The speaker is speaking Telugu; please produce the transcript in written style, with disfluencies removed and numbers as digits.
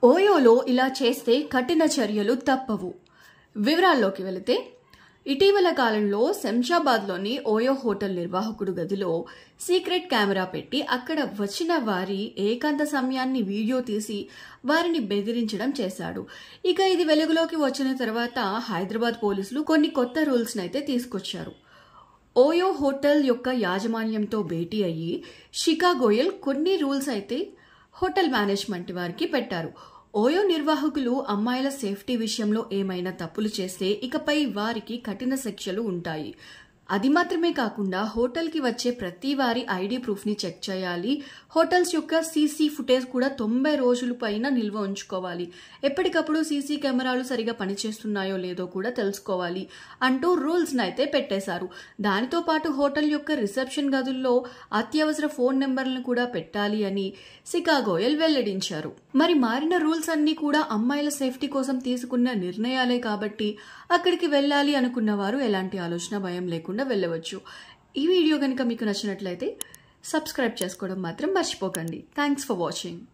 ఓయోలో ఇలా చేస్తే కఠిన చర్యలు తప్పవు. వివరాల్లోకి వెళితే, ఇటీవల కాలంలో శంషాబాద్లోని ఓయో హోటల్ నిర్వాహకుడు గదిలో సీక్రెట్ కెమెరా పెట్టి అక్కడ వచ్చిన వారి ఏకాంత సమయాన్ని వీడియో తీసి వారిని బెదిరించడం చేశాడు. ఇక ఇది వెలుగులోకి వచ్చిన తర్వాత హైదరాబాద్ పోలీసులు కొన్ని కొత్త రూల్స్ని అయితే తీసుకొచ్చారు. ఓయో హోటల్ యొక్క యాజమాన్యంతో భేటీ అయ్యి శిఖా గోయల్ కొన్ని రూల్స్ అయితే హోటల్ మేనేజ్మెంట్ వారికి పెట్టారు. ఓయో నిర్వాహకులు అమ్మాయిల సేఫ్టీ విషయంలో ఏమైనా తప్పులు చేస్తే ఇకపై వారికి కఠిన శిక్షలు ఉంటాయి. అది మాత్రమే కాకుండా హోటల్కి వచ్చే ప్రతి వారి ఐడి ప్రూఫ్ని చెక్ చేయాలి. హోటల్స్ యొక్క సీసీ ఫుటేజ్ కూడా 90 రోజుల పైన నిల్వ ఉంచుకోవాలి. ఎప్పటికప్పుడు సీసీ కెమెరాలు సరిగా పనిచేస్తున్నాయో లేదో కూడా తెలుసుకోవాలి అంటూ రూల్స్ని అయితే పెట్టేశారు. దానితో పాటు హోటల్ యొక్క రిసెప్షన్ గదుల్లో అత్యవసర ఫోన్ నెంబర్లను కూడా పెట్టాలి అని శిఖా గోయల్ వెల్లడించారు. మరి మారిన రూల్స్ అన్నీ కూడా అమ్మాయిల సేఫ్టీ కోసం తీసుకున్న నిర్ణయాలే కాబట్టి అక్కడికి వెళ్ళాలి అనుకున్న వారు ఎలాంటి ఆలోచన భయం లేకుండా వెళ్ళవచ్చు. ఈ వీడియో కనుక మీకు నచ్చినట్లయితే సబ్స్క్రైబ్ చేసుకోవడం మాత్రం మర్చిపోకండి. Thanks for watching.